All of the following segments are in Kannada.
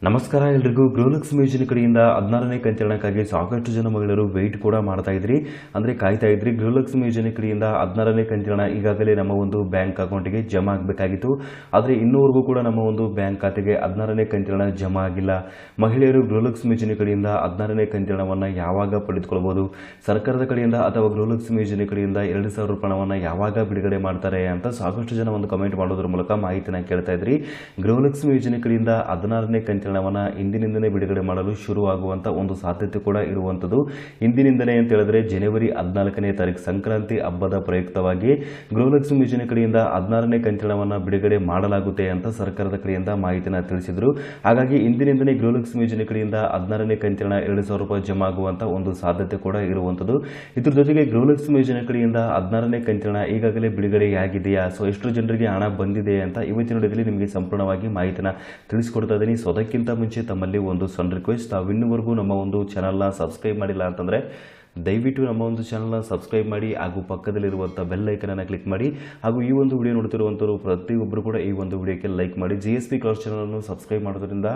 ನಮಸ್ಕಾರ ಎಲ್ಲರಿಗೂ. ಗೃಹಲಕ್ಷ್ಮಿ ಯೋಜನೆ ಕಡೆಯಿಂದ 16ನೇ ಕಂತಿನಕ್ಕಾಗಿ ಸಾಕಷ್ಟು ಜನ ಮಹಿಳೆಯರು ವೆಯ್ಟ್ ಕೂಡ ಮಾಡ್ತಾ ಇದ್ರಿ, ಅಂದರೆ ಕಾಯ್ತಾ ಇದ್ರಿ. ಗೃಹಲಕ್ಷ್ಮಿ ಯೋಜನೆ ಕಡೆಯಿಂದ 16ನೇ ಕಂತಿನ ಈಗಾಗಲೇ ನಮ್ಮ ಒಂದು ಬ್ಯಾಂಕ್ ಅಕೌಂಟಿಗೆ ಜಮಾ ಆಗಬೇಕಾಗಿತ್ತು. ಆದರೆ ಇನ್ನೂವರೆಗೂ ಕೂಡ ನಮ್ಮ ಒಂದು ಬ್ಯಾಂಕ್ ಖಾತೆಗೆ 16ನೇ ಕಂತಿನ ಜಮಾ ಆಗಿಲ್ಲ. ಮಹಿಳೆಯರು ಗೃಹಲಕ್ಷ್ಮಿ ಯೋಜನೆ ಕಡೆಯಿಂದ 16ನೇ ಕಂತಿನವನ್ನು ಯಾವಾಗ ಪಡೆದುಕೊಳ್ಬೋದು, ಸರ್ಕಾರದ ಕಡೆಯಿಂದ ಅಥವಾ ಗೃಹಲಕ್ಷ್ಮಿ ಯೋಜನೆ ಕಡೆಯಿಂದ 2,000 ರೂಪಾಯಿಯನ್ನು ಯಾವಾಗ ಬಿಡುಗಡೆ ಮಾಡ್ತಾರೆ ಅಂತ ಸಾಕಷ್ಟು ಜನ ಒಂದು ಕಮೆಂಟ್ ಮಾಡೋದ್ರ ಮೂಲಕ ಮಾಹಿತಿನ ಕೇಳ್ತಾ ಇದ್ರಿ. ಗೃಹಲಕ್ಷ್ಮಿ ಯೋಜನೆ ಕಡೆಯಿಂದ 16ನೇ ಕಂತಿನವನ್ನು ಇಂದಿನಿಂದಲೇ ಬಿಡುಗಡೆ ಮಾಡಲು ಶುರುವಾಗುವಂಥ ಒಂದು ಸಾಧ್ಯತೆ ಕೂಡ ಇರುವಂಥದ್ದು. ಇಂದಿನಿಂದಲೇ ಅಂತ ಹೇಳಿದ್ರೆ ಜನವರಿ 14ನೇ ತಾರೀಕು ಸಂಕ್ರಾಂತಿ ಹಬ್ಬದ ಪ್ರಯುಕ್ತವಾಗಿ ಗೃಹಲಕ್ಷ್ಮಿ ಯೋಜನೆ ಕಡೆಯಿಂದ 16ನೇ ಕಂತಿನವನ್ನು ಬಿಡುಗಡೆ ಮಾಡಲಾಗುತ್ತೆ ಅಂತ ಸರ್ಕಾರದ ಕಡೆಯಿಂದ ಮಾಹಿತಿನ ತಿಳಿಸಿದರು. ಹಾಗಾಗಿ ಇಂದಿನಿಂದಲೇ ಗೃಹಲಕ್ಷ್ಮಿ ಯೋಜನೆ ಕಡೆಯಿಂದ 16ನೇ ಕಂತಿನ 2,000 ರೂಪಾಯಿ ಜಮಾ ಆಗುವಂಥ ಒಂದು ಸಾಧ್ಯತೆ ಕೂಡ ಇರುವಂಥದ್ದು. ಇದ್ರ ಜೊತೆಗೆ ಗೃಹಲಕ್ಷ್ಮಿ ಯೋಜನೆ ಕಡೆಯಿಂದ 16ನೇ ಕಂತಿನ ಈಗಾಗಲೇ ಬಿಡುಗಡೆಯಾಗಿದೆಯಾ, ಸೊ ಎಷ್ಟು ಜನರಿಗೆ ಹಣ ಬಂದಿದೆ ಅಂತ ಇವತ್ತಿನ ವಿಡಿಯೋದಲ್ಲಿ ನಿಮಗೆ ಸಂಪೂರ್ಣವಾಗಿ ಮಾಹಿತಿನ ತಿಳಿಸ್ಕೊಡ್ತಾ ಇದ್ದೀನಿ. ಸೊ ಅದಕ್ಕಿಂತ ಮುಂಚೆ ತಮ್ಮಲ್ಲಿ ಒಂದು ಸಣ್ಣ ರಿಕ್ವೆಸ್ಟ್, ತಾವು ಇನ್ನೂವರೆಗೂ ನಮ್ಮ ಒಂದು ಚಾನಲ್ನ ಸಬ್ಸ್ಕ್ರೈಬ್ ಮಾಡಿಲ್ಲ ಅಂತಂದರೆ ದಯವಿಟ್ಟು ನಮ್ಮ ಒಂದು ಚಾನಲ್ನ ಸಬ್ಸ್ಕ್ರೈಬ್ ಮಾಡಿ ಹಾಗೂ ಪಕ್ಕದಲ್ಲಿರುವಂಥ ಬೆಲ್ ಐಕನನ್ನು ಕ್ಲಿಕ್ ಮಾಡಿ. ಹಾಗೂ ಈ ಒಂದು ವಿಡಿಯೋ ನೋಡ್ತಿರುವಂಥವ್ರು ಪ್ರತಿಯೊಬ್ಬರು ಕೂಡ ಈ ಒಂದು ವಿಡಿಯೋಕ್ಕೆ ಲೈಕ್ ಮಾಡಿ. GSP ಕ್ಲಾಸ್ ಚಾನಲನ್ನು ಸಬ್ಸ್ಕ್ರೈಬ್ ಮಾಡೋದ್ರಿಂದ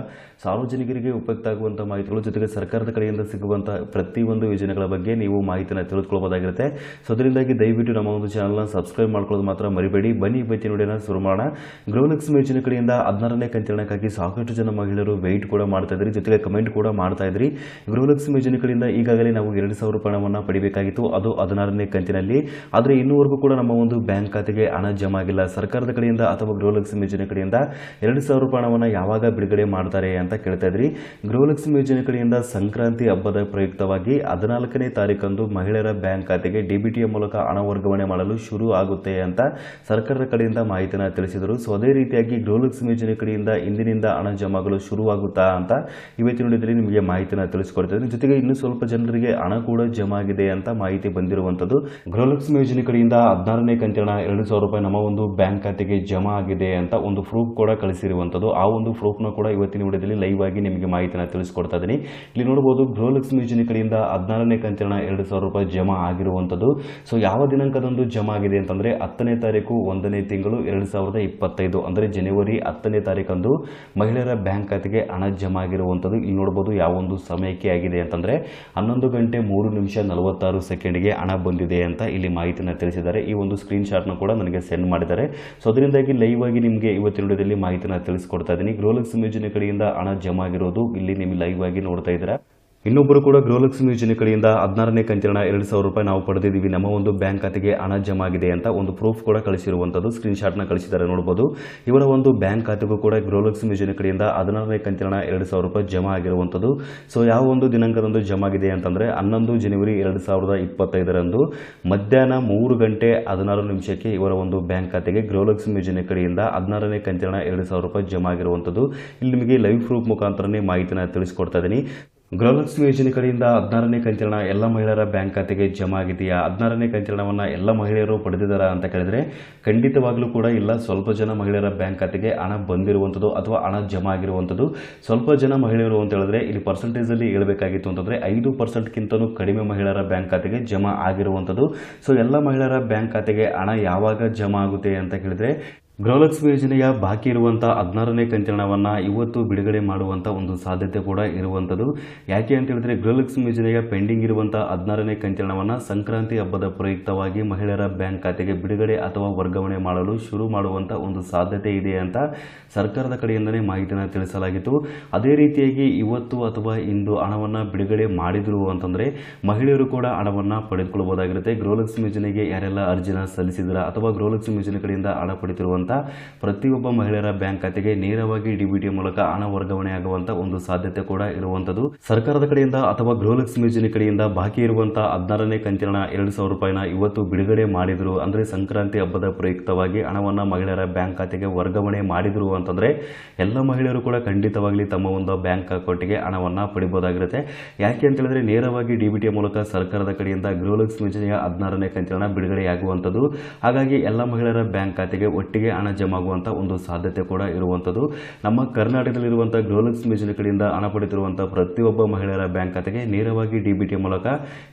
ಸಾರ್ವಜನಿಕರಿಗೆ ಉಪಯುಕ್ತ ಆಗುವಂಥ ಮಾಹಿತಿಗಳು ಜೊತೆಗೆ ಸರ್ಕಾರದ ಕಡೆಯಿಂದ ಸಿಗುವಂಥ ಪ್ರತಿಯೊಂದು ಯೋಜನೆಗಳ ಬಗ್ಗೆ ನೀವು ಮಾಹಿತಿನ ತಿಳಿದುಕೊಳ್ಬೋದಾಗಿರುತ್ತೆ. ಸೊ ಅದರಿಂದಾಗಿ ದಯವಿಟ್ಟು ನಮ್ಮ ಒಂದು ಚಾನಲ್ನ ಸಬ್ಸ್ಕ್ರೈಬ್ ಮಾಡ್ಕೊಳ್ಳೋದು ಮಾತ್ರ ಮರಿಬೇಡಿ. ಬನ್ನಿ ಇವತ್ತಿನ ವಿಡಿಯೋನ ಶುರು ಮಾಡೋಣ. ಗೃಹಲಕ್ಷ್ಮಿ ಯೋಜನೆ ಕಡೆಯಿಂದ 16ನೇ ಕಂತಿನಕ್ಕಾಗಿ ಸಾಕಷ್ಟು ಜನ ಮಹಿಳೆಯರು ವೆಯ್ಟ್ ಕೂಡ ಮಾಡ್ತಾ ಇದ್ರಿ, ಜೊತೆಗೆ ಕಮೆಂಟ್ ಕೂಡ ಮಾಡ್ತಾ ಇದ್ರಿ. ಗೃಹಲಕ್ಷ್ಮಿ ಯೋಜನೆ ಕಡೆಯಿಂದ ಈಗಾಗಲೇ ನಾವು 2,000 ರೂಪಾಯಿ ಹಣವನ್ನು ಪಡಿಬೇಕಾಗಿತ್ತು, ಅದು 16ನೇ ಕಂತಿನಲ್ಲಿ. ಆದರೆ ಇನ್ನೂವರೆಗೂ ಕೂಡ ನಮ್ಮ ಒಂದು ಬ್ಯಾಂಕ್ ಖಾತೆಗೆ ಹಣ ಜಮಾ ಆಗಿಲ್ಲ. ಸರ್ಕಾರದ ಕಡೆಯಿಂದ ಅಥವಾ ಗೃಹಲಕ್ಷ್ಮಿ ಯೋಜನೆ ಕಡೆಯಿಂದ 2,000 ರೂಪಾಯಿ ಹಣವನ್ನು ಯಾವಾಗ ಬಿಡುಗಡೆ ಮಾಡ್ತಾರೆ ಅಂತ ಕೇಳ್ತಾ ಇದ್ರಿ. ಗೃಹಲಕ್ಷ್ಮಿ ಯೋಜನೆ ಕಡೆಯಿಂದ ಸಂಕ್ರಾಂತಿ ಹಬ್ಬದ ಪ್ರಯುಕ್ತವಾಗಿ 14ನೇ ತಾರೀಕಂದು ಮಹಿಳೆಯರ ಬ್ಯಾಂಕ್ ಖಾತೆಗೆ DBT ಮೂಲಕ ಹಣ ವರ್ಗಾವಣೆ ಮಾಡಲು ಶುರು ಆಗುತ್ತೆ ಅಂತ ಸರ್ಕಾರದ ಕಡೆಯಿಂದ ಮಾಹಿತಿನ ತಿಳಿಸಿದರು. ಸೊ ಅದೇ ರೀತಿಯಾಗಿ ಗೃಹಲಕ್ಷ್ಮಿ ಯೋಜನೆ ಕಡೆಯಿಂದ ಇಂದಿನಿಂದ ಹಣ ಜಮಾ ಆಗಲು ಶುರುವಾಗುತ್ತಾ ಅಂತ ಇವತ್ತಿನ ವಿಡಿಯೋದಲ್ಲಿ ನಿಮಗೆ ಮಾಹಿತಿನ ತಿಳಿಸ್ಕೊಡ್ತಿದ್ದೀನಿ. ಜೊತೆಗೆ ಇನ್ನೂ ಸ್ವಲ್ಪ ಜನರಿಗೆ ಹಣ ಕೂಡ ಜಮಾ ಆಗಿದೆ ಅಂತ ಮಾಹಿತಿ ಬಂದಿರುವಂಥದ್ದು. ಗೃಹಲಕ್ಷ್ಮಿ ಯೋಜನೆ ಕಡೆಯಿಂದ 16ನೇ ಕಂತಿನ 2,000 ರೂಪಾಯಿ ನಮ್ಮ ಒಂದು ಬ್ಯಾಂಕ್ ಖಾತೆಗೆ ಜಮಾ ಆಗಿದೆ ಅಂತ ಒಂದು ಪ್ರೂಫ್ ಕೂಡ ಕಳಿಸಿರುವಂಥದ್ದು. ಆ ಒಂದು ಪ್ರೂಫ್ನ ಕೂಡ ಇವತ್ತಿನ ವಿಡಿಯೋದಲ್ಲಿ ಲೈವ್ ಆಗಿ ನಿಮಗೆ ಮಾಹಿತಿನ ತಿಳಿಸ್ಕೊಡ್ತಾ ಇದ್ದೀನಿ. ಇಲ್ಲಿ ನೋಡಬಹುದು, ಗೃಹಲಕ್ಷ್ಮಿ ಯೋಜನೆ ಕಡೆಯಿಂದ 16ನೇ ಕಂತಿನ 2,000 ರೂಪಾಯಿ ಜಮಾ ಆಗಿರುವಂಥದ್ದು. ಸೊ ಯಾವ ದಿನಾಂಕದಂದು ಜಮಾ ಆಗಿದೆ ಅಂತಂದ್ರೆ 10ನೇ ತಾರೀಕು 1ನೇ ತಿಂಗಳು 2025, ಅಂದರೆ ಜನವರಿ 10ನೇ ತಾರೀಕಂದು ಮಹಿಳೆಯರ ಬ್ಯಾಂಕ್ ಖಾತೆಗೆ ಹಣ ಜಮಾ ಆಗಿರುವಂಥದ್ದು. ಇಲ್ಲಿ ನೋಡಬಹುದು ಯಾವ ಒಂದು ಸಮಯಕ್ಕೆ ಆಗಿದೆ ಅಂತಂದ್ರೆ 11 ಗಂಟೆ 3 ನಿಮಿಷ 46 ಸೆಕೆಂಡ್ಗೆ ಹಣ ಬಂದಿದೆ ಅಂತ ಇಲ್ಲಿ ಮಾಹಿತಿನ ತಿಳಿಸಿದ್ದಾರೆ. ಈ ಒಂದು ಸ್ಕ್ರೀನ್ ಶಾಟ್ನ ಕೂಡ ನನಗೆ ಸೆಂಡ್ ಮಾಡಿದ್ದಾರೆ. ಸೊ ಅದರಿಂದಾಗಿ ಲೈವ್ ಆಗಿ ನಿಮಗೆ ಇವತ್ತಿನ ವಿಡಿಯೋದಲ್ಲಿ ಮಾಹಿತಿನ ತಿಳಿಸ್ಕೊಡ್ತಾ ಇದ್ದೀನಿ. ಗೃಹಲಕ್ಷ್ಮಿ ಯೋಜನೆ ಕಡೆಯಿಂದ ಹಣ ಜಮಾ ಆಗಿರೋದು ಇಲ್ಲಿ ನಿಮಗೆ ಲೈವ್ ಆಗಿ ನೋಡ್ತಾ ಇದ್ದೀರಾ. ಇನ್ನೊಬ್ಬರು ಕೂಡ ಗೃಹಲಕ್ಷ್ಮಿ ಯೋಜನೆ ಕಡೆಯಿಂದ 16ನೇ ಕಂತಿನ 2,000 ರೂಪಾಯಿ ನಾವು ಪಡೆದಿದ್ದೀವಿ, ನಮ್ಮ ಒಂದು ಬ್ಯಾಂಕ್ ಖಾತೆಗೆ ಹಣ ಜಮಾ ಆಗಿದೆ ಅಂತ ಒಂದು ಪ್ರೂಫ್ ಕೂಡ ಕಳಿಸಿರುವಂಥದ್ದು. ಸ್ಕ್ರೀನ್ ಶಾಟ್ನ ಕಳಿಸಿದ್ದಾರೆ ನೋಡಬಹುದು. ಇವರ ಒಂದು ಬ್ಯಾಂಕ್ ಖಾತೆಗೂ ಕೂಡ ಗೃಹಲಕ್ಷ್ಮಿ ಯೋಜನೆ ಕಡೆಯಿಂದ 16ನೇ ಕಂತಿನ 2,000 ರೂಪಾಯಿ ಜಮಾ ಆಗಿರುವಂಥದ್ದು. ಸೊ ಯಾವ ಒಂದು ದಿನಾಂಕದಂದು ಜಮಾ ಆಗಿದೆ ಅಂತಂದರೆ 11 ಜನವರಿ 2025ರಂದು ಮಧ್ಯಾಹ್ನ 3 ಗಂಟೆ 16 ನಿಮಿಷಕ್ಕೆ ಇವರ ಒಂದು ಬ್ಯಾಂಕ್ ಖಾತೆಗೆ ಗೃಹಲಕ್ಷ್ಮಿ ಯೋಜನೆ ಕಡೆಯಿಂದ 16ನೇ ಕಂತಿನ 2,000 ರೂಪಾಯಿ ಜಮಾ ಆಗಿರುವಂಥದ್ದು. ಇಲ್ಲಿ ನಿಮಗೆ ಲೈವ್ ಪ್ರೂಫ್ ಮುಖಾಂತರನೇ ಮಾಹಿತಿನ ತಿಳಿಸ್ಕೊಡ್ತಾ ಇದ್ದೀನಿ. ಗೃಹಲಕ್ಷ್ಮಿ ಯೋಜನೆ ಕಡೆಯಿಂದ 16ನೇ ಕಂತಿನ ಎಲ್ಲ ಮಹಿಳೆಯರ ಬ್ಯಾಂಕ್ ಖಾತೆಗೆ ಜಮಾ ಆಗಿದೆಯಾ, 16ನೇ ಕಂತಿನವನ್ನು ಎಲ್ಲ ಮಹಿಳೆಯರು ಪಡೆದಿದ್ದಾರಾ ಅಂತ ಕೇಳಿದ್ರೆ ಖಂಡಿತವಾಗ್ಲೂ ಕೂಡ ಇಲ್ಲ. ಸ್ವಲ್ಪ ಜನ ಮಹಿಳೆಯರ ಬ್ಯಾಂಕ್ ಖಾತೆಗೆ ಹಣ ಬಂದಿರುವಂಥದ್ದು ಅಥವಾ ಹಣ ಜಮಾ ಆಗಿರುವಂಥದ್ದು. ಸ್ವಲ್ಪ ಜನ ಮಹಿಳೆಯರು ಅಂತ ಹೇಳಿದ್ರೆ ಇಲ್ಲಿ ಪರ್ಸೆಂಟೇಜಲ್ಲಿ ಹೇಳಬೇಕಾಗಿತ್ತು ಅಂತಂದರೆ 5%ಗಿಂತಲೂ ಕಡಿಮೆ ಮಹಿಳೆಯರ ಬ್ಯಾಂಕ್ ಖಾತೆಗೆ ಜಮಾ ಆಗಿರುವಂಥದ್ದು. ಸೊ ಎಲ್ಲ ಮಹಿಳೆಯರ ಬ್ಯಾಂಕ್ ಖಾತೆಗೆ ಹಣ ಯಾವಾಗ ಜಮಾ ಆಗುತ್ತೆ ಅಂತ ಕೇಳಿದ್ರೆ ಗೃಹಲಕ್ಷ್ಮಿ ಯೋಜನೆಯ ಬಾಕಿ ಇರುವಂಥ 16ನೇ ಕಂತಿನವನ್ನು ಇವತ್ತು ಬಿಡುಗಡೆ ಮಾಡುವಂಥ ಒಂದು ಸಾಧ್ಯತೆ ಕೂಡ ಇರುವಂಥದ್ದು. ಯಾಕೆ ಅಂತ ಹೇಳಿದ್ರೆ ಗೃಹಲಕ್ಷ್ಮಿ ಯೋಜನೆಯ ಪೆಂಡಿಂಗ್ ಇರುವಂಥ 16ನೇ ಕಂತಿನವನ್ನು ಸಂಕ್ರಾಂತಿ ಹಬ್ಬದ ಪ್ರಯುಕ್ತವಾಗಿ ಮಹಿಳೆಯರ ಬ್ಯಾಂಕ್ ಖಾತೆಗೆ ಬಿಡುಗಡೆ ಅಥವಾ ವರ್ಗಾವಣೆ ಮಾಡಲು ಶುರು ಮಾಡುವಂಥ ಒಂದು ಸಾಧ್ಯತೆ ಇದೆ ಅಂತ ಸರ್ಕಾರದ ಕಡೆಯಿಂದಲೇ ಮಾಹಿತಿನ ತಿಳಿಸಲಾಗಿತ್ತು. ಅದೇ ರೀತಿಯಾಗಿ ಇವತ್ತು ಅಥವಾ ಇಂದು ಹಣವನ್ನು ಬಿಡುಗಡೆ ಮಾಡಿದ್ರು ಅಂತಂದರೆ ಮಹಿಳೆಯರು ಕೂಡ ಹಣವನ್ನು ಪಡೆದುಕೊಳ್ಳಬಹುದಾಗಿರುತ್ತೆ. ಗೃಹಲಕ್ಷ್ಮಿ ಯೋಜನೆಗೆ ಯಾರೆಲ್ಲ ಅರ್ಜಿನ ಸಲ್ಲಿಸಿದ್ರ ಅಥವಾ ಗೃಹಲಕ್ಷ್ಮಿ ಯೋಜನೆ ಕಡೆಯಿಂದ ಹಣ ಪಡೆದಿರುವಂಥ ಪ್ರತಿಯೊಬ್ಬ ಮಹಿಳೆಯರ ಬ್ಯಾಂಕ್ ಖಾತೆಗೆ ನೇರವಾಗಿ DBT ಮೂಲಕ ಹಣ ವರ್ಗಾವಣೆ ಆಗುವಂತ ಒಂದು ಸಾಧ್ಯತೆ ಕೂಡ ಇರುವಂತದ್ದು. ಸರ್ಕಾರದ ಕಡೆಯಿಂದ ಅಥವಾ ಗೃಹಲಕ್ಷ್ಮಿ ಯೋಜನೆ ಕಡೆಯಿಂದ ಬಾಕಿ ಇರುವಂತಹ 16ನೇ ಕಂತಿನ 2,000 ರೂಪಾಯಿನ ಇವತ್ತು ಬಿಡುಗಡೆ ಮಾಡಿದ್ರು, ಅಂದ್ರೆ ಸಂಕ್ರಾಂತಿ ಹಬ್ಬದ ಪ್ರಯುಕ್ತವಾಗಿ ಹಣವನ್ನ ಮಹಿಳೆಯರ ಬ್ಯಾಂಕ್ ಖಾತೆಗೆ ವರ್ಗಾವಣೆ ಮಾಡಿದ್ರು ಅಂತಂದ್ರೆ ಎಲ್ಲ ಮಹಿಳೆಯರು ಕೂಡ ಖಂಡಿತವಾಗ್ಲಿ ತಮ್ಮ ಒಂದು ಬ್ಯಾಂಕ್ ಅಕೌಂಟ್ಗೆ ಹಣವನ್ನ ಪಡಿಬಹುದಾಗಿರುತ್ತೆ. ಯಾಕೆ ಅಂತ ಹೇಳಿದ್ರೆ ನೇರವಾಗಿ DBT ಮೂಲಕ ಸರ್ಕಾರದ ಕಡೆಯಿಂದ ಗೃಹಲಕ್ಷ್ಮಿ ಯೋಜನೆಯ 16ನೇ ಕಂತಿನ ಬಿಡುಗಡೆಯಾಗುವಂಥದ್ದು. ಹಾಗಾಗಿ ಎಲ್ಲ ಮಹಿಳೆಯರ ಬ್ಯಾಂಕ್ ಖಾತೆಗೆ ಒಟ್ಟಿಗೆ ಹಣ ಜಮಾ ಆಗುವಂಥ ಒಂದು ಸಾಧ್ಯತೆ ಕೂಡ ಇರುವಂಥದ್ದು. ನಮ್ಮ ಕರ್ನಾಟಕದಲ್ಲಿರುವಂಥ ಗೃಹಲಕ್ಷ್ಮಿ ಯೋಜನೆ ಕಡೆಯಿಂದ ಹಣ ಪಡೆದಿರುವಂಥ ಪ್ರತಿಯೊಬ್ಬ ಮಹಿಳೆಯರ ಬ್ಯಾಂಕ್ ಖಾತೆಗೆ ನೇರವಾಗಿ DBT ಮೂಲಕ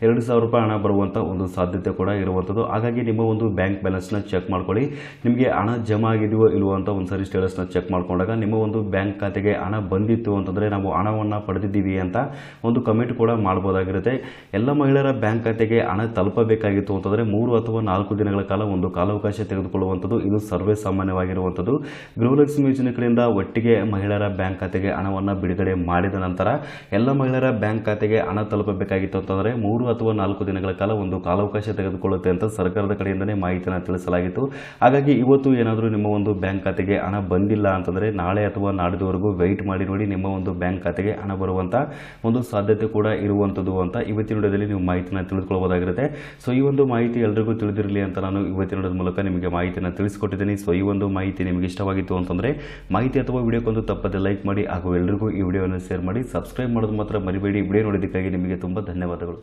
2,000 ರೂಪಾಯಿ ಹಣ ಬರುವಂಥ ಒಂದು ಸಾಧ್ಯತೆ ಕೂಡ ಇರುವಂಥದ್ದು. ಹಾಗಾಗಿ ನಿಮ್ಮ ಒಂದು ಬ್ಯಾಂಕ್ ಬ್ಯಾಲೆನ್ಸ್ನ ಚೆಕ್ ಮಾಡ್ಕೊಳ್ಳಿ. ನಿಮಗೆ ಹಣ ಜಮಾ ಆಗಿದೆಯೋ ಇಲ್ವೋ ಅಂತ ಒಂದ್ಸರಿ ಸ್ಟೇಟಸ್ನ ಚೆಕ್ ಮಾಡ್ಕೊಂಡಾಗ ನಿಮ್ಮ ಒಂದು ಬ್ಯಾಂಕ್ ಖಾತೆಗೆ ಹಣ ಬಂದಿತ್ತು ಅಂತಂದರೆ ನಾವು ಹಣವನ್ನು ಪಡೆದಿದ್ದೀವಿ ಅಂತ ಒಂದು ಕಮೆಂಟ್ ಕೂಡ ಮಾಡ್ಬೋದಾಗಿರುತ್ತೆ. ಎಲ್ಲ ಮಹಿಳೆಯರ ಬ್ಯಾಂಕ್ ಖಾತೆಗೆ ಹಣ ತಲುಪಬೇಕಾಗಿತ್ತು ಅಂತಂದರೆ 3 ಅಥವಾ 4 ದಿನಗಳ ಕಾಲ ಒಂದು ಕಾಲಾವಕಾಶ ತೆಗೆದುಕೊಳ್ಳುವಂಥದ್ದು ಇದು ಸರ್ವೇ ಸಾಮಾನ್ಯವಾಗಿರುವಂಥದ್ದು. ಗೃಹಲಕ್ಷ್ಮಿ ಯೋಜನೆ ಕಡೆಯಿಂದ ಒಟ್ಟಿಗೆ ಮಹಿಳೆಯರ ಬ್ಯಾಂಕ್ ಖಾತೆಗೆ ಹಣವನ್ನು ಬಿಡುಗಡೆ ಮಾಡಿದ ನಂತರ ಎಲ್ಲ ಮಹಿಳೆಯರ ಬ್ಯಾಂಕ್ ಖಾತೆಗೆ ಹಣ ತಲುಪಬೇಕಾಗಿತ್ತು ಅಂತಂದರೆ 3 ಅಥವಾ 4 ದಿನಗಳ ಕಾಲ ಒಂದು ಕಾಲಾವಕಾಶ ತೆಗೆದುಕೊಳ್ಳುತ್ತೆ ಅಂತ ಸರ್ಕಾರದ ಕಡೆಯಿಂದನೇ ಮಾಹಿತಿಯನ್ನು ತಿಳಿಸಲಾಗಿತ್ತು. ಹಾಗಾಗಿ ಇವತ್ತು ಏನಾದರೂ ನಿಮ್ಮ ಒಂದು ಬ್ಯಾಂಕ್ ಖಾತೆಗೆ ಹಣ ಬಂದಿಲ್ಲ ಅಂತಂದರೆ ನಾಳೆ ಅಥವಾ ನಾಡಿದವರೆಗೂ ವೆಯ್ಟ್ ಮಾಡಿ ನೋಡಿ, ನಿಮ್ಮ ಒಂದು ಬ್ಯಾಂಕ್ ಖಾತೆಗೆ ಹಣ ಬರುವಂಥ ಒಂದು ಸಾಧ್ಯತೆ ಕೂಡ ಇರುವಂಥದ್ದು ಅಂತ ಇವತ್ತಿನ ವಿಡಿಯೋದಲ್ಲಿ ನೀವು ಮಾಹಿತಿನ ತಿಳಿದುಕೊಳ್ಳಬಹುದಾಗಿರುತ್ತೆ. ಸೊ ಈ ಒಂದು ಮಾಹಿತಿ ಎಲ್ರಿಗೂ ತಿಳಿದಿರಲಿ ಅಂತ ನಾನು ಇವತ್ತಿನ ವಿಡಿಯೋದ ಮೂಲಕ ನಿಮಗೆ ಮಾಹಿತಿಯನ್ನು ತಿಳಿಸಿಕೊಟ್ಟಿದ್ದೀನಿ. ಸೊ ಈ ಒಂದು ಮಾಹಿತಿ ನಿಮಗೆ ಇಷ್ಟವಾಗಿತ್ತು ಅಂತಂದರೆ ಮಾಹಿತಿ ಅಥವಾ ವಿಡಿಯೋಕ್ಕೊಂದು ತಪ್ಪದೆ ಲೈಕ್ ಮಾಡಿ ಹಾಗೂ ಎಲ್ರಿಗೂ ಈ ವಿಡಿಯೋವನ್ನು ಶೇರ್ ಮಾಡಿ. ಸಬ್ಸ್ಕ್ರೈಬ್ ಮಾಡೋದು ಮಾತ್ರ ಮರಿಬೇಡಿ. ವಿಡಿಯೋ ನೋಡೋದಕ್ಕಾಗಿ ನಿಮಗೆ ತುಂಬ ಧನ್ಯವಾದಗಳು.